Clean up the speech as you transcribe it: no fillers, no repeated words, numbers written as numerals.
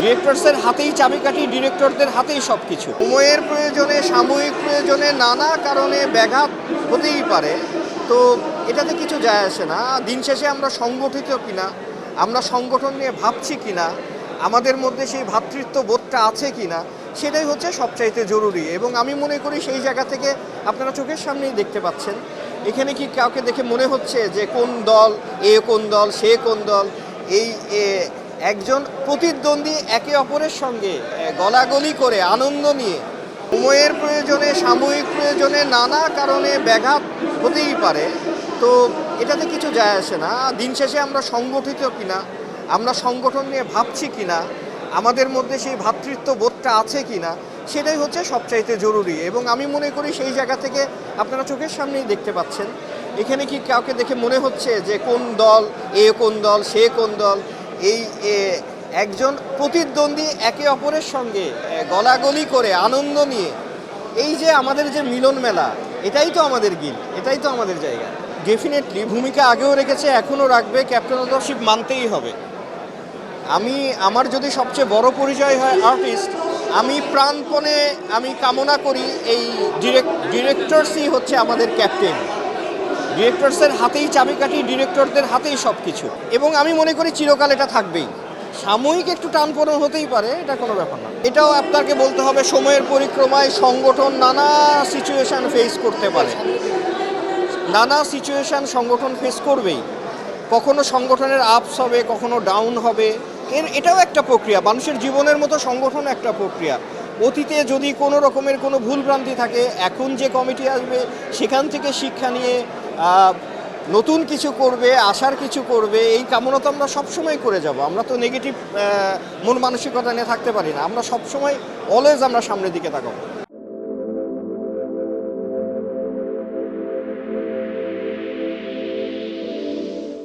ডিরেক্টরসের হাতেই চাবিকাঠি, ডিরেক্টরদের হাতেই সব কিছু। সময়ের প্রয়োজনে, সাময়িক প্রয়োজনে নানা কারণে ব্যাঘাত হতেই পারে, তো এটাতে কিছু যায় আসে না। দিন শেষে আমরা সংগঠিত কিনা, আমরা সংগঠন নিয়ে ভাবছি কিনা, আমাদের মধ্যে সেই ভ্রাতৃত্ব বোধটা আছে কিনা, সেটাই হচ্ছে সবচাইতে জরুরি। এবং আমি মনে করি সেই জায়গা থেকে আপনারা চোখের সামনেই দেখতে পাচ্ছেন, এখানে কি কাউকে দেখে মনে হচ্ছে যে কোন দল, কোন দল, সে কোন দল, এই একজন প্রতিদ্বন্দ্বী একে অপরের সঙ্গে গলাগলি করে আনন্দ নিয়ে। সময়ের প্রয়োজনে, সাময়িক প্রয়োজনে নানা কারণে ব্যাঘাত হতেই পারে, তো এটাতে কিছু যায় আসে না। দিন শেষে আমরা সংগঠিত কিনা, আমরা সংগঠন নিয়ে ভাবছি কিনা, আমাদের মধ্যে সেই ভ্রাতৃত্ব বোধটা আছে কিনা, সেটাই হচ্ছে সবচাইতে জরুরি। এবং আমি মনে করি সেই জায়গা থেকে আপনারা চোখের সামনেই দেখতে পাচ্ছেন, এখানে কি কাউকে দেখে মনে হচ্ছে যে কোন দল, কোন দল, সে কোন দল, এই একজন প্রতিদ্বন্দ্বী একে অপরের সঙ্গে গলাগলি করে আনন্দ নিয়ে। এই যে আমাদের যে মিলন মেলা, এটাই তো আমাদের গিল, এটাই তো আমাদের জায়গা। ডেফিনেটলি ভূমিকা আগেও রেখেছে, এখনও রাখবে, ক্যাপ্টেনশিপ মানতেই হবে। আমার যদি সবচেয়ে বড় পরিচয় হয় আর্টিস্ট, আমি প্রাণপণে কামনা করি এই ডিরেক্টরসই হচ্ছে আমাদের ক্যাপ্টেন। ডিরেক্টরসের হাতেই চাবিকাঠি, ডিরেক্টরদের হাতেই সব কিছু। এবং আমি মনে করি চিরকাল এটা থাকবেই। সাময়িক একটু টানপোড়েন হতেই পারে, এটা কোনো ব্যাপার না। এটাও আপনাকে বলতে হবে, সময়ের পরিক্রমায় সংগঠন নানা সিচুয়েশান ফেস করতে পারে, নানা সিচুয়েশান সংগঠন ফেস করবেই। কখনো সংগঠনের আপস হবে, কখনো ডাউন হবে, এটাও একটা প্রক্রিয়া। মানুষের জীবনের মতো সংগঠন একটা প্রক্রিয়া। অতীতে যদি কোনো রকমের কোনো ভুলভ্রান্তি থাকে, এখন যে কমিটি আসবে সেখান থেকে শিক্ষা নিয়ে নতুন কিছু করবে, আশার কিছু করবে, এই কামনা তো আমরা সবসময় করে যাব। আমরা তো নেগেটিভ মন মানসিকতা নিয়ে থাকতে পারি না, আমরা সবসময় অলওয়েজ আমরা সামনের দিকে তাকাবো।